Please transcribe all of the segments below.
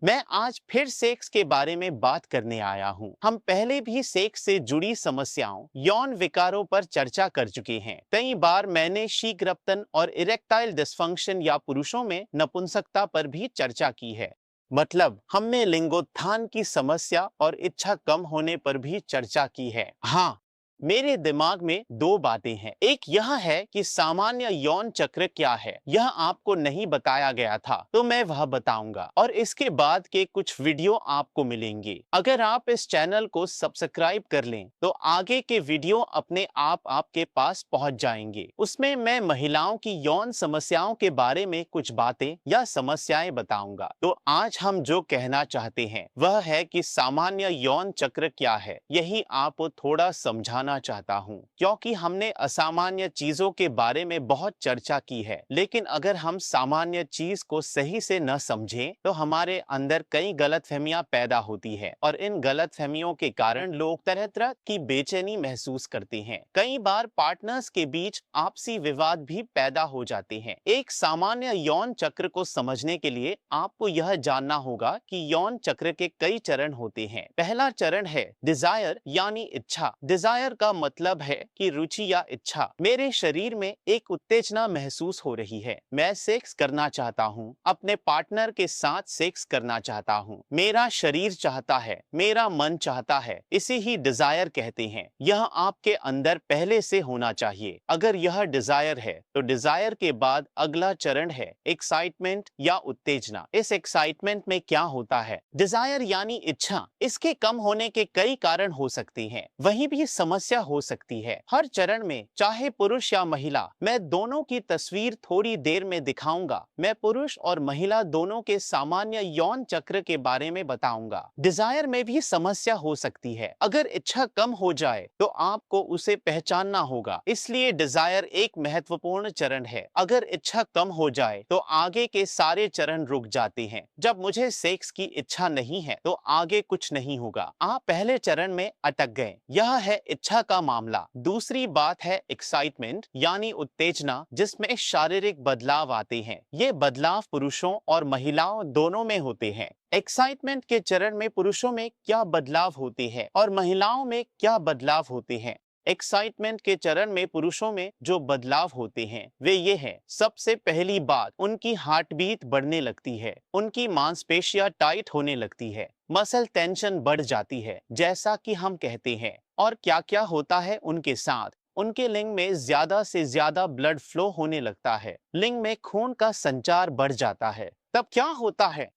मैं आज फिर सेक्स के बारे में बात करने आया हूँ। हम पहले भी सेक्स से जुड़ी समस्याओं, यौन विकारों पर चर्चा कर चुके हैं। कई बार मैंने शीघ्रपतन और इरेक्टाइल डिस्फंक्शन या पुरुषों में नपुंसकता पर भी चर्चा की है। मतलब हमने लिंगोत्थान की समस्या और इच्छा कम होने पर भी चर्चा की है। हाँ, मेरे दिमाग में दो बातें हैं। एक यह है कि सामान्य यौन चक्र क्या है, यह आपको नहीं बताया गया था, तो मैं वह बताऊंगा और इसके बाद के कुछ वीडियो आपको मिलेंगे। अगर आप इस चैनल को सब्सक्राइब कर लें तो आगे के वीडियो अपने आप आपके पास पहुंच जाएंगे। उसमें मैं महिलाओं की यौन समस्याओं के बारे में कुछ बातें या समस्याएं बताऊंगा। तो आज हम जो कहना चाहते हैं वह है कि सामान्य यौन चक्र क्या है, यही आपको थोड़ा समझाना चाहता हूं, क्योंकि हमने असामान्य चीजों के बारे में बहुत चर्चा की है, लेकिन अगर हम सामान्य चीज को सही से न समझें तो हमारे अंदर कई गलतफहमियां पैदा होती है और इन गलतफहमियों के कारण लोग तरह तरह की बेचैनी महसूस करते हैं। कई बार पार्टनर्स के बीच आपसी विवाद भी पैदा हो जाते हैं। एक सामान्य यौन चक्र को समझने के लिए आपको यह जानना होगा कि यौन चक्र के कई चरण होते हैं। पहला चरण है डिजायर यानी इच्छा। डिजायर का मतलब है कि रुचि या इच्छा। मेरे शरीर में एक उत्तेजना महसूस हो रही है, मैं सेक्स करना चाहता हूँ, अपने पार्टनर के साथ सेक्स करना चाहता हूँ। मेरा शरीर चाहता है, मेरा मन चाहता है, इसे ही डिजायर कहते हैं। यह आपके अंदर पहले से होना चाहिए। अगर यह डिजायर है तो डिजायर के बाद अगला चरण है एक्साइटमेंट या उत्तेजना। इस एक्साइटमेंट में क्या होता है? डिजायर यानी इच्छा, इसके कम होने के कई कारण हो सकते हैं, वहीं भी समस्या हो सकती है। हर चरण में, चाहे पुरुष या महिला, मैं दोनों की तस्वीर थोड़ी देर में दिखाऊंगा। मैं पुरुष और महिला दोनों के सामान्य यौन चक्र के बारे में बताऊंगा। डिजायर में भी समस्या हो सकती है। अगर इच्छा कम हो जाए तो आपको उसे पहचानना होगा, इसलिए डिजायर एक महत्वपूर्ण चरण है। अगर इच्छा कम हो जाए तो आगे के सारे चरण रुक जाते हैं। जब मुझे सेक्स की इच्छा नहीं है तो आगे कुछ नहीं होगा। आप पहले चरण में अटक गए, यह है इच्छा का मामला। दूसरी बात है एक्साइटमेंट यानी उत्तेजना, जिसमें शारीरिक बदलाव आते हैं। ये बदलाव पुरुषों और महिलाओं दोनों में होते हैं। एक्साइटमेंट के चरण में पुरुषों में क्या बदलाव होते हैं और महिलाओं में क्या बदलाव होते हैं? एक्साइटमेंट के चरण में पुरुषों में जो बदलाव होते हैं वे ये हैं। सबसे पहली बात, उनकी हार्ट बीट बढ़ने लगती है, उनकी मांसपेशियां टाइट होने लगती है, मसल टेंशन बढ़ जाती है, जैसा कि हम कहते हैं। और क्या क्या होता है उनके साथ? उनके लिंग में ज्यादा से ज्यादा ब्लड फ्लो होने लगता है, लिंग में खून का संचार बढ़ जाता है। तब क्या होता है?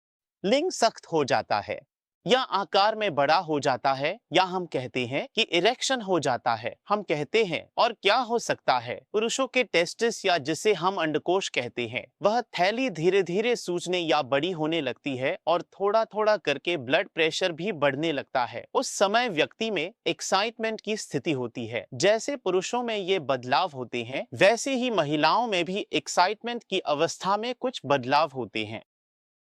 लिंग सख्त हो जाता है या आकार में बड़ा हो जाता है, या हम कहते हैं कि इरेक्शन हो जाता है, हम कहते हैं। और क्या हो सकता है? पुरुषों के टेस्टिस या जिसे हम अंडकोश कहते हैं, वह थैली धीरे धीरे सूजने या बड़ी होने लगती है और थोड़ा थोड़ा करके ब्लड प्रेशर भी बढ़ने लगता है। उस समय व्यक्ति में एक्साइटमेंट की स्थिति होती है। जैसे पुरुषों में ये बदलाव होते हैं वैसे ही महिलाओं में भी एक्साइटमेंट की अवस्था में कुछ बदलाव होते हैं।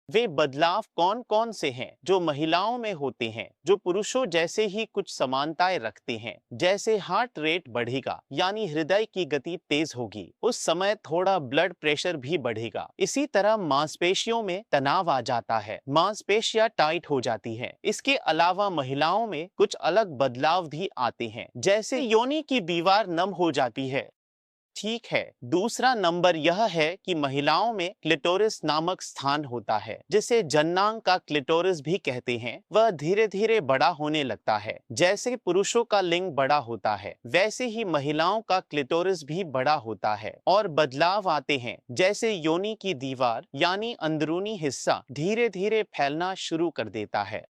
वे बदलाव कौन कौन से हैं जो महिलाओं में होते हैं, जो पुरुषों जैसे ही कुछ समानताएं रखते हैं? जैसे हार्ट रेट बढ़ेगा यानी हृदय की गति तेज होगी, उस समय थोड़ा ब्लड प्रेशर भी बढ़ेगा। इसी तरह मांसपेशियों में तनाव आ जाता है, मांसपेशियां टाइट हो जाती हैं। इसके अलावा महिलाओं में कुछ अलग बदलाव भी आते हैं, जैसे योनि की दीवार नम हो जाती है। ठीक है। दूसरा नंबर यह है कि महिलाओं में क्लिटोरिस नामक स्थान होता है, जिसे जननांग का क्लिटोरिस भी कहते हैं। वह धीरे धीरे बड़ा होने लगता है। जैसे पुरुषों का लिंग बड़ा होता है वैसे ही महिलाओं का क्लिटोरिस भी बड़ा होता है और बदलाव आते हैं, जैसे योनि की दीवार यानी अंदरूनी हिस्सा धीरे धीरे फैलना शुरू कर देता है।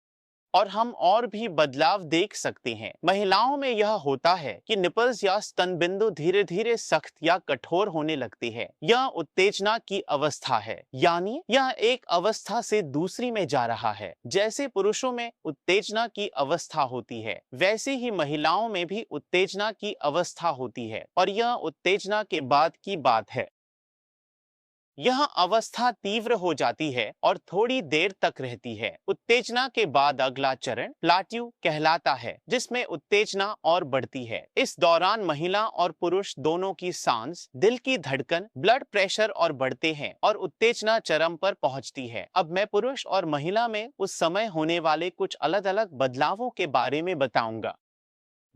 और हम और भी बदलाव देख सकते हैं। महिलाओं में यह होता है कि निपल्स या स्तन बिंदु धीरे धीरे सख्त या कठोर होने लगते हैं। यह उत्तेजना की अवस्था है, यानी यह एक अवस्था से दूसरी में जा रहा है। जैसे पुरुषों में उत्तेजना की अवस्था होती है वैसे ही महिलाओं में भी उत्तेजना की अवस्था होती है, और यह उत्तेजना के बाद की बात है। यह अवस्था तीव्र हो जाती है और थोड़ी देर तक रहती है। उत्तेजना के बाद अगला चरण प्लाट्यू कहलाता है, जिसमें उत्तेजना और बढ़ती है। इस दौरान महिला और पुरुष दोनों की सांस, दिल की धड़कन, ब्लड प्रेशर और बढ़ते हैं और उत्तेजना चरम पर पहुंचती है। अब मैं पुरुष और महिला में उस समय होने वाले कुछ अलग अलग बदलावों के बारे में बताऊंगा।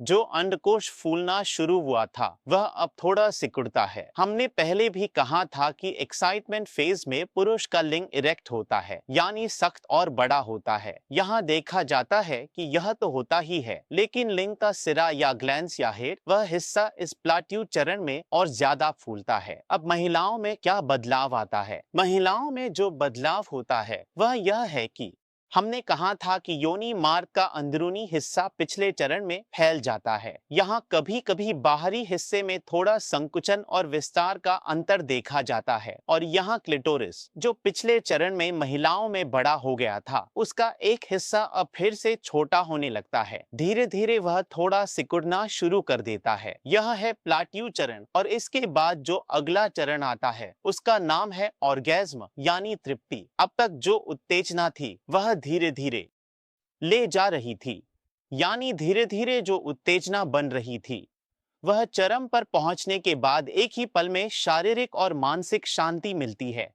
जो अंडकोश फूलना शुरू हुआ था वह अब थोड़ा सिकुड़ता है। हमने पहले भी कहा था कि एक्साइटमेंट फेज में पुरुष का लिंग इरेक्ट होता है, यानी सख्त और बड़ा होता है। यहाँ देखा जाता है कि यह तो होता ही है, लेकिन लिंग का सिरा या ग्लैंस या हेड, वह हिस्सा इस प्लाट्यू चरण में और ज्यादा फूलता है। अब महिलाओं में क्या बदलाव आता है? महिलाओं में जो बदलाव होता है वह यह है कि हमने कहा था कि योनि मार्ग का अंदरूनी हिस्सा पिछले चरण में फैल जाता है। यहाँ कभी कभी बाहरी हिस्से में थोड़ा संकुचन और विस्तार का अंतर देखा जाता है, और यहाँ क्लिटोरिस, जो पिछले चरण में महिलाओं में बड़ा हो गया था, उसका एक हिस्सा अब फिर से छोटा होने लगता है। धीरे धीरे वह थोड़ा सिकुड़ना शुरू कर देता है। यह है प्लाट्यू चरण। और इसके बाद जो अगला चरण आता है उसका नाम है ऑर्गेज्म, यानी तृप्ति। अब तक जो उत्तेजना थी वह धीरे धीरे ले जा रही थी, यानी धीरे धीरे जो उत्तेजना बन रही थी वह चरम पर पहुंचने के बाद एक ही पल में शारीरिक और मानसिक शांति मिलती है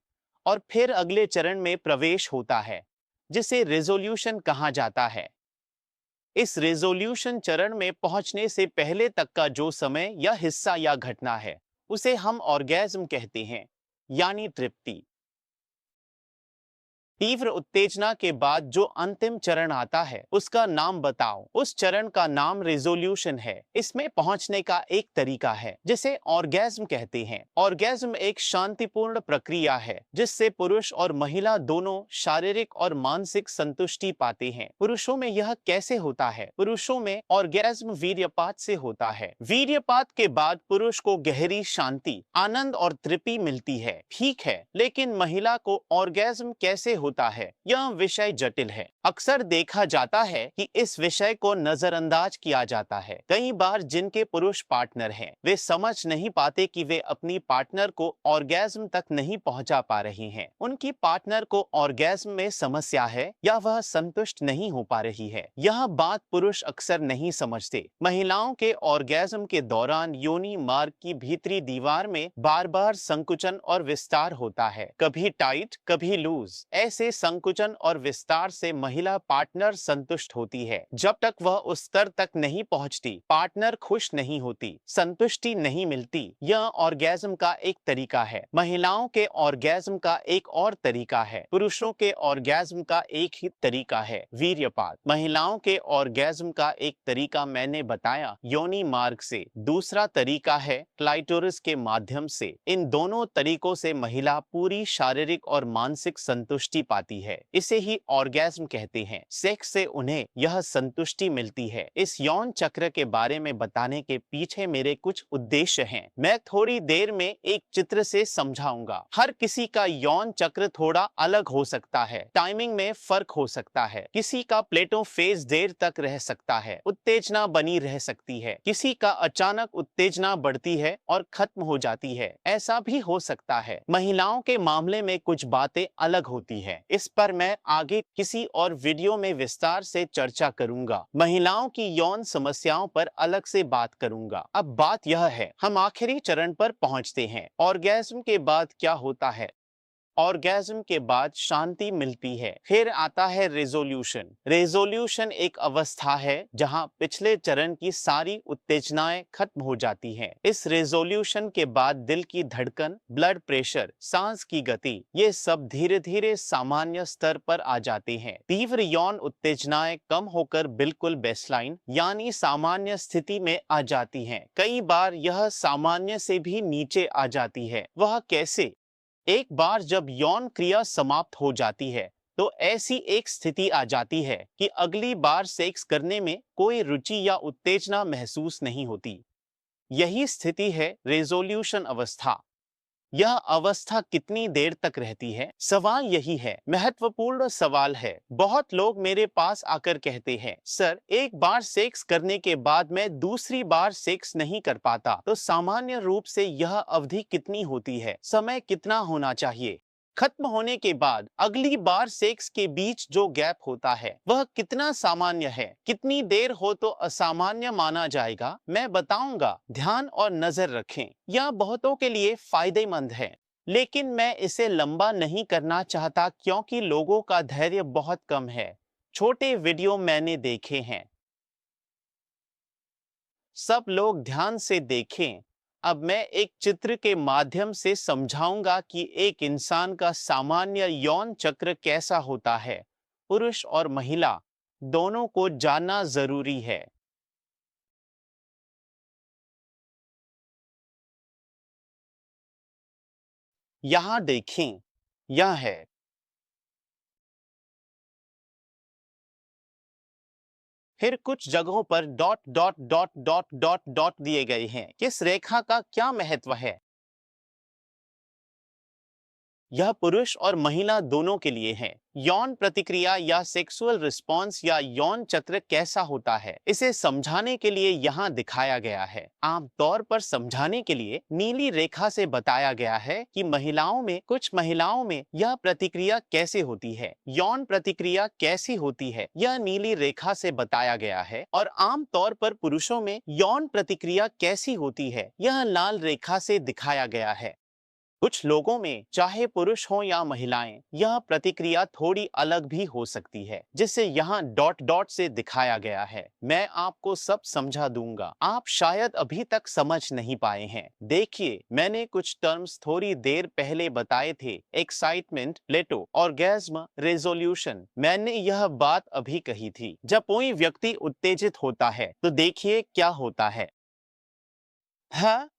और फिर अगले चरण में प्रवेश होता है, जिसे रेजोल्यूशन कहा जाता है। इस रेजोल्यूशन चरण में पहुंचने से पहले तक का जो समय या हिस्सा या घटना है उसे हम ऑर्गेज्म कहते हैं, यानी तृप्ति। तीव्र उत्तेजना के बाद जो अंतिम चरण आता है उसका नाम बताओ। उस चरण का नाम रेजोल्यूशन है। इसमें पहुंचने का एक तरीका है जिसे ऑर्गेज्म कहते हैं। ऑर्गेज्म एक शांतिपूर्ण प्रक्रिया है जिससे पुरुष और महिला दोनों शारीरिक और मानसिक संतुष्टि पाते हैं। पुरुषों में यह कैसे होता है? पुरुषों में ऑर्गेज्म वीर्यपात से होता है। वीर्यपात के बाद पुरुष को गहरी शांति, आनंद और तृप्ति मिलती है। ठीक है, लेकिन महिला को ऑर्गेज्म कैसे होता है, यह विषय जटिल है। अक्सर देखा जाता है कि इस विषय को नजरअंदाज किया जाता है। कई बार जिनके पुरुष पार्टनर हैं, वे समझ नहीं पाते कि वे अपनी पार्टनर को ऑर्गेज्म तक नहीं पहुंचा पा रही हैं। उनकी पार्टनर को ऑर्गेज्म में समस्या है या वह संतुष्ट नहीं हो पा रही है। यह बात पुरुष अक्सर नहीं समझते। महिलाओं के ऑर्गेज्म के दौरान योनि मार्ग की भीतरी दीवार में बार बार संकुचन और विस्तार होता है, कभी टाइट कभी लूज। ऐसे संकुचन और विस्तार से महिला पार्टनर संतुष्ट होती है। जब तक वह उस स्तर तक नहीं पहुंचती, पार्टनर खुश नहीं होती, संतुष्टि नहीं मिलती। यह ऑर्गेज्म का एक तरीका है। महिलाओं के ऑर्गेज्म का एक और तरीका है। पुरुषों के ऑर्गेज्म का एक ही तरीका है, वीर्यपात। महिलाओं के ऑर्गेज्म का एक तरीका मैंने बताया, योनि मार्ग से। दूसरा तरीका है क्लाइटोरिस के माध्यम से। इन दोनों तरीकों से महिला पूरी शारीरिक और मानसिक संतुष्टि पाती है। इसे ही ऑर्गेज्म कहते हैं। सेक्स से उन्हें यह संतुष्टि मिलती है। इस यौन चक्र के बारे में बताने के पीछे मेरे कुछ उद्देश्य हैं। मैं थोड़ी देर में एक चित्र से समझाऊंगा। हर किसी का यौन चक्र थोड़ा अलग हो सकता है, टाइमिंग में फर्क हो सकता है। किसी का प्लेटो फेज देर तक रह सकता है, उत्तेजना बनी रह सकती है। किसी का अचानक उत्तेजना बढ़ती है और खत्म हो जाती है, ऐसा भी हो सकता है। महिलाओं के मामले में कुछ बातें अलग होती है। इस पर मैं आगे किसी और वीडियो में विस्तार से चर्चा करूंगा। महिलाओं की यौन समस्याओं पर अलग से बात करूंगा। अब बात यह है, हम आखिरी चरण पर पहुंचते हैं। ऑर्गेज्म के बाद क्या होता है? ऑर्गेज्म के बाद शांति मिलती है। फिर आता है रेजोल्यूशन। रेजोल्यूशन एक अवस्था है जहां पिछले चरण की सारी उत्तेजनाएं खत्म हो जाती हैं। इस रेजोल्यूशन के बाद दिल की धड़कन, ब्लड प्रेशर, सांस की गति, ये सब धीरे धीरे सामान्य स्तर पर आ जाते हैं। तीव्र यौन उत्तेजनाएं कम होकर बिल्कुल बेसलाइन यानी सामान्य स्थिति में आ जाती हैं। कई बार यह सामान्य से भी नीचे आ जाती है। वह कैसे? एक बार जब यौन क्रिया समाप्त हो जाती है तो ऐसी एक स्थिति आ जाती है कि अगली बार सेक्स करने में कोई रुचि या उत्तेजना महसूस नहीं होती। यही स्थिति है रेजोल्यूशन अवस्था। यह अवस्था कितनी देर तक रहती है? सवाल यही है, महत्वपूर्ण सवाल है। बहुत लोग मेरे पास आकर कहते हैं, सर, एक बार सेक्स करने के बाद मैं दूसरी बार सेक्स नहीं कर पाता, तो सामान्य रूप से यह अवधि कितनी होती है? समय कितना होना चाहिए? खत्म होने के बाद अगली बार सेक्स के बीच जो गैप होता है वह कितना सामान्य है? कितनी देर हो तो असामान्य माना जाएगा? मैं बताऊंगा। ध्यान और नजर रखें, यह बहुतों के लिए फायदेमंद है, लेकिन मैं इसे लंबा नहीं करना चाहता क्योंकि लोगों का धैर्य बहुत कम है। छोटे वीडियो मैंने देखे हैं। सब लोग ध्यान से देखें। अब मैं एक चित्र के माध्यम से समझाऊंगा कि एक इंसान का सामान्य यौन चक्र कैसा होता है। पुरुष और महिला दोनों को जानना जरूरी है। यहाँ देखें, यह है। फिर कुछ जगहों पर dot dot dot dot dot dot दिए गए हैं। किस रेखा का क्या महत्व है? यह पुरुष और महिला दोनों के लिए है। यौन प्रतिक्रिया या सेक्सुअल रिस्पॉन्स या यौन चक्र कैसा होता है, इसे समझाने के लिए यहाँ दिखाया गया है। आमतौर पर समझाने के लिए नीली रेखा से बताया गया है कि कुछ महिलाओं में यह प्रतिक्रिया कैसे होती है। यौन प्रतिक्रिया कैसी होती है यह नीली रेखा से बताया गया है, और आमतौर पर पुरुषों में यौन प्रतिक्रिया कैसी होती है यह लाल रेखा से दिखाया गया है। कुछ लोगों में, चाहे पुरुष हो या महिलाएं, यह प्रतिक्रिया थोड़ी अलग भी हो सकती है, जिसे यहाँ डॉट डॉट से दिखाया गया है। मैं आपको सब समझा दूंगा, आप शायद अभी तक समझ नहीं पाए हैं। देखिए, मैंने कुछ टर्म्स थोड़ी देर पहले बताए थे, एक्साइटमेंट, प्लेटो, ऑर्गेज्म, रेजोल्यूशन। मैंने यह बात अभी कही थी। जब कोई व्यक्ति उत्तेजित होता है तो देखिए क्या होता है। हाँ,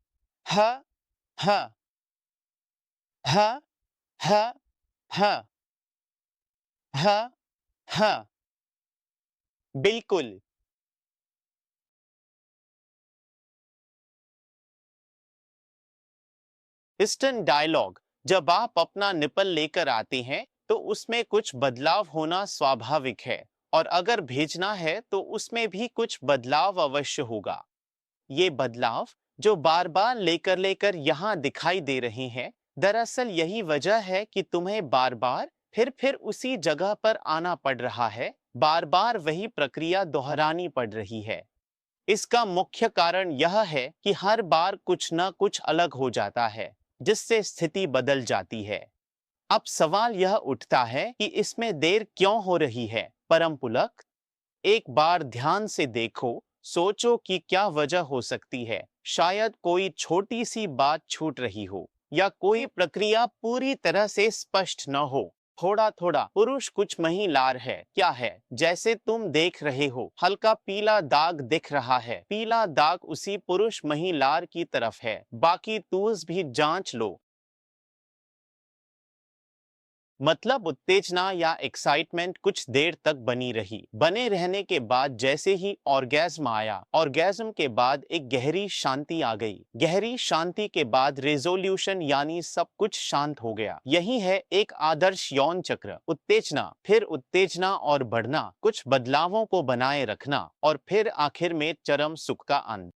हाँ, हाँ, हाँ, हाँ, हाँ, हाँ, हाँ, बिल्कुल। हिस्टन डायलॉग, जब आप अपना निपल लेकर आते हैं तो उसमें कुछ बदलाव होना स्वाभाविक है, और अगर भेजना है तो उसमें भी कुछ बदलाव अवश्य होगा। ये बदलाव जो बार बार लेकर लेकर यहाँ दिखाई दे रहे हैं, दरअसल यही वजह है कि तुम्हें बार बार फिर उसी जगह पर आना पड़ रहा है, बार बार वही प्रक्रिया दोहरानी पड़ रही है। इसका मुख्य कारण यह है कि हर बार कुछ न कुछ अलग हो जाता है, जिससे स्थिति बदल जाती है। अब सवाल यह उठता है कि इसमें देर क्यों हो रही है? परम पुलक, एक बार ध्यान से देखो, सोचो कि क्या वजह हो सकती है। शायद कोई छोटी सी बात छूट रही हो, या कोई प्रक्रिया पूरी तरह से स्पष्ट न हो। थोड़ा थोड़ा पुरुष कुछ महिलार है, क्या है? जैसे तुम देख रहे हो, हल्का पीला दाग दिख रहा है। पीला दाग उसी पुरुष महिलार की तरफ है। बाकी तूज भी जांच लो। मतलब उत्तेजना या एक्साइटमेंट कुछ देर तक बनी रही। बने रहने के बाद जैसे ही ऑर्गेज्म आया, ऑर्गेज्म के बाद एक गहरी शांति आ गई। गहरी शांति के बाद रेजोल्यूशन, यानी सब कुछ शांत हो गया। यही है एक आदर्श यौन चक्र। उत्तेजना, फिर उत्तेजना और बढ़ना, कुछ बदलावों को बनाए रखना, और फिर आखिर में चरम सुख का अंत।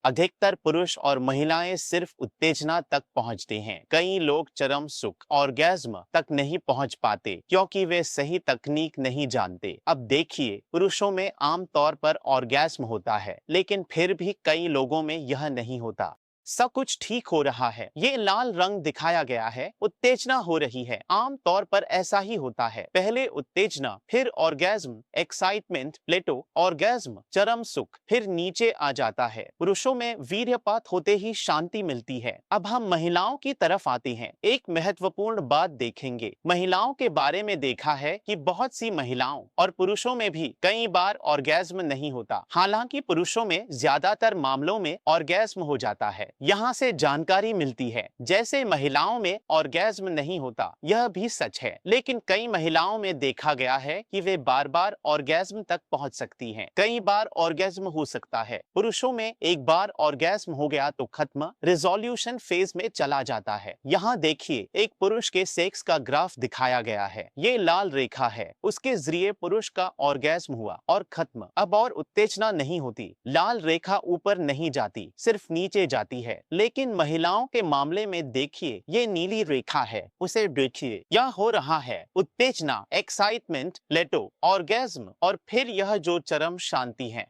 अधिकतर पुरुष और महिलाएं सिर्फ उत्तेजना तक पहुंचते हैं। कई लोग चरम सुख, ऑर्गेज्म तक नहीं पहुंच पाते क्योंकि वे सही तकनीक नहीं जानते। अब देखिए, पुरुषों में आमतौर पर ऑर्गेज्म होता है, लेकिन फिर भी कई लोगों में यह नहीं होता। सब कुछ ठीक हो रहा है। ये लाल रंग दिखाया गया है, उत्तेजना हो रही है। आम तौर पर ऐसा ही होता है। पहले उत्तेजना, फिर ऑर्गेज्म, एक्साइटमेंट, प्लेटो, ऑर्गेज्म, चरम सुख, फिर नीचे आ जाता है। पुरुषों में वीर्यपात होते ही शांति मिलती है। अब हम महिलाओं की तरफ आते हैं। एक महत्वपूर्ण बात देखेंगे। महिलाओं के बारे में देखा है कि बहुत सी महिलाओं और पुरुषों में भी कई बार ऑर्गेज्म नहीं होता। हालांकि पुरुषों में ज्यादातर मामलों में ऑर्गेज्म हो जाता है। यहाँ से जानकारी मिलती है जैसे महिलाओं में ऑर्गेज्म नहीं होता, यह भी सच है, लेकिन कई महिलाओं में देखा गया है कि वे बार बार ऑर्गेज्म तक पहुंच सकती हैं। कई बार ऑर्गेज्म हो सकता है। पुरुषों में एक बार ऑर्गेज्म हो गया तो खत्म, रिजोल्यूशन फेज में चला जाता है। यहाँ देखिए, एक पुरुष के सेक्स का ग्राफ दिखाया गया है। ये लाल रेखा है, उसके जरिए पुरुष का ऑर्गेज्म हुआ और खत्म। अब और उत्तेजना नहीं होती। लाल रेखा ऊपर नहीं जाती, सिर्फ नीचे जाती है। लेकिन महिलाओं के मामले में देखिए, ये नीली रेखा है, उसे देखिए, यह हो रहा है उत्तेजना, एक्साइटमेंट, प्लेटो, ऑर्गेज्म और फिर यह जो चरम शांति है।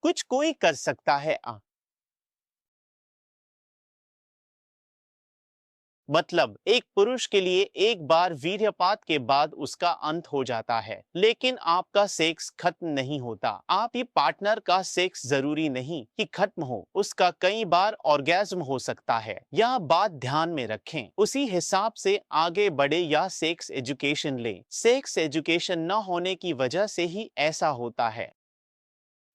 कुछ कोई कर सकता है मतलब एक पुरुष के लिए एक बार वीर्यपात के बाद उसका अंत हो जाता है, लेकिन आपका सेक्स खत्म नहीं होता। आपके पार्टनर का सेक्स जरूरी नहीं कि खत्म हो, उसका कई बार ऑर्गेज्म हो सकता है। यह बात ध्यान में रखें, उसी हिसाब से आगे बढ़े या सेक्स एजुकेशन लें। सेक्स एजुकेशन न होने की वजह से ही ऐसा होता है,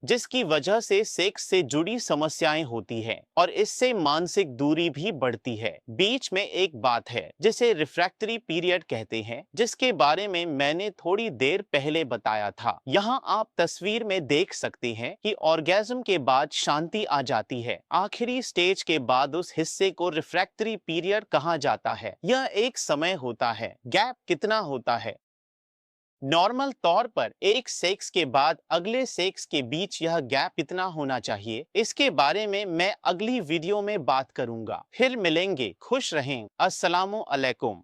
जिसकी वजह से सेक्स से जुड़ी समस्याएं होती हैं और इससे मानसिक दूरी भी बढ़ती है। बीच में एक बात है जिसे रिफ्रैक्टरी पीरियड कहते हैं, जिसके बारे में मैंने थोड़ी देर पहले बताया था। यहाँ आप तस्वीर में देख सकते हैं कि ऑर्गेज्म के बाद शांति आ जाती है। आखिरी स्टेज के बाद उस हिस्से को रिफ्रैक्टरी पीरियड कहा जाता है। यह एक समय होता है। गैप कितना होता है? नॉर्मल तौर पर एक सेक्स के बाद अगले सेक्स के बीच यह गैप कितना होना चाहिए, इसके बारे में मैं अगली वीडियो में बात करूंगा। फिर मिलेंगे। खुश रहें। अस्सलामु अलैकुम।